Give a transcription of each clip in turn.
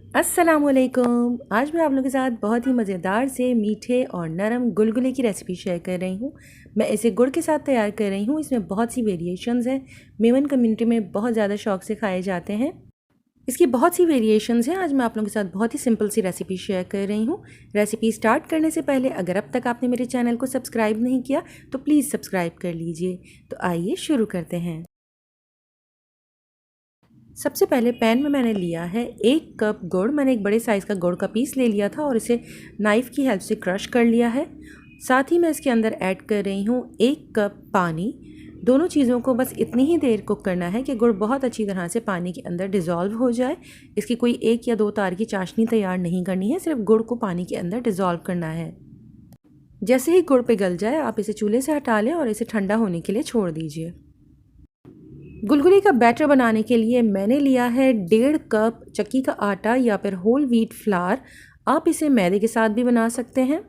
अस्सलामुअलैकुम। आज मैं आप लोगों के साथ बहुत ही मज़ेदार से मीठे और नरम गुलगुले की रेसिपी शेयर कर रही हूँ। मैं इसे गुड़ के साथ तैयार कर रही हूँ। इसमें बहुत सी वेरिएशंस हैं। मेवन कम्युनिटी में बहुत ज़्यादा शौक से खाए जाते हैं। इसकी बहुत सी वेरिएशंस हैं। आज मैं आप लोगों के साथ बहुत ही सिंपल सी रेसिपी शेयर कर रही हूँ। रेसिपी स्टार्ट करने से पहले अगर अब तक आपने मेरे चैनल को सब्सक्राइब नहीं किया तो प्लीज़ सब्सक्राइब कर लीजिए। तो आइए शुरू करते हैं। सबसे पहले पैन में मैंने लिया है 1 कप गुड़। मैंने एक बड़े साइज़ का गुड़ का पीस ले लिया था और इसे नाइफ़ की हेल्प से क्रश कर लिया है। साथ ही मैं इसके अंदर ऐड कर रही हूँ 1 कप पानी। दोनों चीज़ों को बस इतनी ही देर कुक करना है कि गुड़ बहुत अच्छी तरह से पानी के अंदर डिज़ोल्व हो जाए। इसकी कोई 1 या 2 तार की चाशनी तैयार नहीं करनी है, सिर्फ गुड़ को पानी के अंदर डिज़ोल्व करना है। जैसे ही गुड़ पिघल जाए आप इसे चूल्हे से हटा लें और इसे ठंडा होने के लिए छोड़ दीजिए। गुलगुले का बैटर बनाने के लिए मैंने लिया है 1.5 कप चक्की का आटा या फिर होल व्हीट फ्लावर। आप इसे मैदे के साथ भी बना सकते हैं।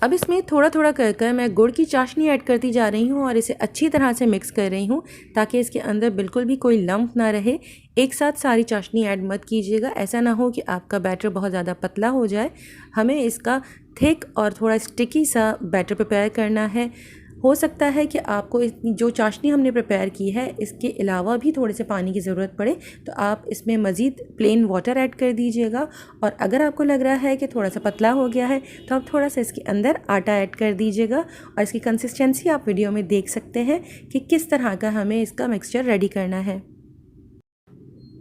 अब इसमें थोड़ा थोड़ा कर मैं गुड़ की चाशनी ऐड करती जा रही हूँ और इसे अच्छी तरह से मिक्स कर रही हूँ ताकि इसके अंदर बिल्कुल भी कोई लम्प ना रहे। एक साथ सारी चाशनी ऐड मत कीजिएगा, ऐसा ना हो कि आपका बैटर बहुत ज़्यादा पतला हो जाए। हमें इसका थिक और थोड़ा स्टिकी सा बैटर प्रिपेयर करना है। हो सकता है कि आपको इतनी जो चाशनी हमने प्रिपेयर की है इसके अलावा भी थोड़े से पानी की ज़रूरत पड़े, तो आप इसमें मज़ीद प्लेन वाटर ऐड कर दीजिएगा। और अगर आपको लग रहा है कि थोड़ा सा पतला हो गया है तो आप थोड़ा सा इसके अंदर आटा ऐड कर दीजिएगा। और इसकी कंसिस्टेंसी आप वीडियो में देख सकते हैं कि किस तरह का हमें इसका मिक्सचर रेडी करना है।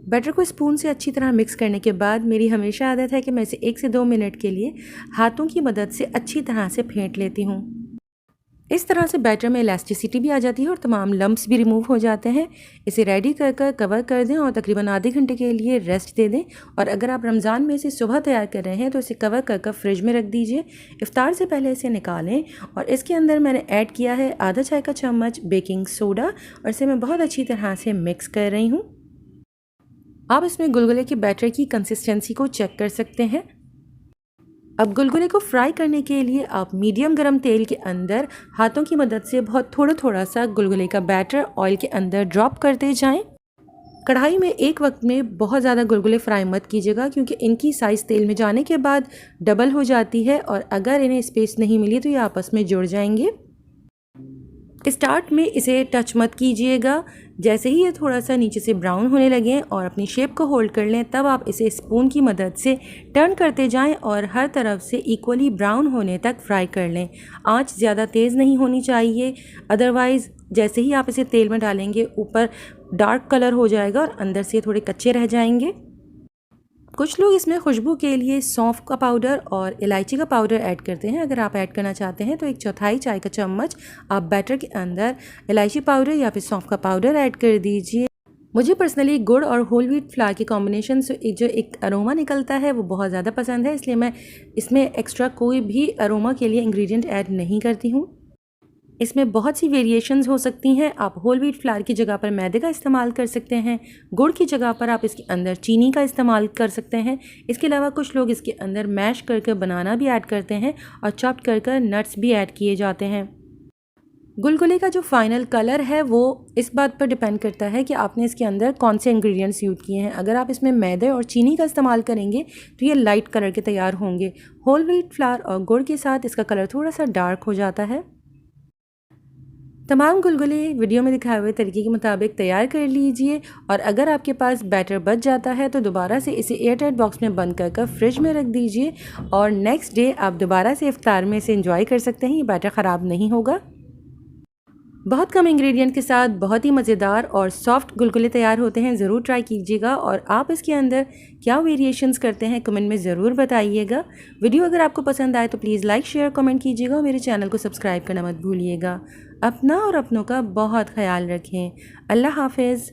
बैटर को स्पून से अच्छी तरह मिक्स करने के बाद मेरी हमेशा आदत है कि मैं इसे 1 से 2 मिनट के लिए हाथों की मदद से अच्छी तरह से फेंट लेती हूँ। इस तरह से बैटर में इलास्टिसिटी भी आ जाती है और तमाम लम्प्स भी रिमूव हो जाते हैं। इसे रेडी कर कवर कर दें और तकरीबन आधे घंटे के लिए रेस्ट दे दें। और अगर आप रमज़ान में इसे सुबह तैयार कर रहे हैं तो इसे कवर कर फ्रिज में रख दीजिए। इफ्तार से पहले इसे निकालें और इसके अंदर मैंने ऐड किया है आधा चाय का चम्मच बेकिंग सोडा और इसे मैं बहुत अच्छी तरह से मिक्स कर रही हूँ। आप इसमें गुलगुले के बैटर की कंसिस्टेंसी को चेक कर सकते हैं। अब गुलगुले को फ्राई करने के लिए आप मीडियम गरम तेल के अंदर हाथों की मदद से बहुत थोड़ा सा गुलगुले का बैटर ऑयल के अंदर ड्रॉप करते जाएं। कढ़ाई में एक वक्त में बहुत ज़्यादा गुलगुले फ्राई मत कीजिएगा क्योंकि इनकी साइज़ तेल में जाने के बाद डबल हो जाती है और अगर इन्हें स्पेस नहीं मिली तो ये आपस में जुड़ जाएंगे। स्टार्ट में इसे टच मत कीजिएगा। जैसे ही ये थोड़ा सा नीचे से ब्राउन होने लगे और अपनी शेप को होल्ड कर लें तब आप इसे स्पून की मदद से टर्न करते जाएं और हर तरफ से इक्वली ब्राउन होने तक फ्राई कर लें। आंच ज़्यादा तेज़ नहीं होनी चाहिए, अदरवाइज़ जैसे ही आप इसे तेल में डालेंगे ऊपर डार्क कलर हो जाएगा और अंदर से थोड़े कच्चे रह जाएंगे। कुछ लोग इसमें खुशबू के लिए सौंफ का पाउडर और इलायची का पाउडर ऐड करते हैं। अगर आप ऐड करना चाहते हैं तो 1/4 चाय का चम्मच आप बैटर के अंदर इलायची पाउडर या फिर सौंफ का पाउडर ऐड कर दीजिए। मुझे पर्सनली गुड़ और होल व्हीट फ्लावर के कॉम्बिनेशन से जो एक अरोमा निकलता है वो बहुत ज़्यादा पसंद है, इसलिए मैं इसमें एक्स्ट्रा कोई भी अरोमा के लिए इंग्रेडिएंट ऐड नहीं करती हूँ। इसमें बहुत सी वेरिएशंस हो सकती हैं। आप होल व्हीट फ्लावर की जगह पर मैदे का इस्तेमाल कर सकते हैं, गुड़ की जगह पर आप इसके अंदर चीनी का इस्तेमाल कर सकते हैं। इसके अलावा कुछ लोग इसके अंदर मैश करके बनाना भी ऐड करते हैं और चॉप कर नट्स भी ऐड किए जाते हैं। गुलगुले का जो फाइनल कलर है वो इस बात पर डिपेंड करता है कि आपने इसके अंदर कौन से इंग्रेडिएंट्स यूज़ किए हैं। अगर आप इसमें मैदे और चीनी का इस्तेमाल करेंगे तो ये लाइट कलर के तैयार होंगे। होल व्हीट फ्लावर और गुड़ के साथ इसका कलर थोड़ा सा डार्क हो जाता है। तमाम गुलगुले वीडियो में दिखाए हुए तरीके के मुताबिक तैयार कर लीजिए और अगर आपके पास बैटर बच जाता है तो दोबारा से इसे एयरटाइट बॉक्स में बंद कर फ्रिज में रख दीजिए और नेक्स्ट डे आप दोबारा से इफ्तार में इसे एंजॉय कर सकते हैं। ये बैटर ख़राब नहीं होगा। बहुत कम इंग्रेडिएंट के साथ बहुत ही मज़ेदार और सॉफ्ट गुलगुले तैयार होते हैं। ज़रूर ट्राई कीजिएगा और आप इसके अंदर क्या वेरिएशंस करते हैं कमेंट में ज़रूर बताइएगा। वीडियो अगर आपको पसंद आए तो प्लीज़ लाइक शेयर कमेंट कीजिएगा और मेरे चैनल को सब्सक्राइब करना मत भूलिएगा। अपना और अपनों का बहुत ख्याल रखें। अल्लाह हाफ़िज़।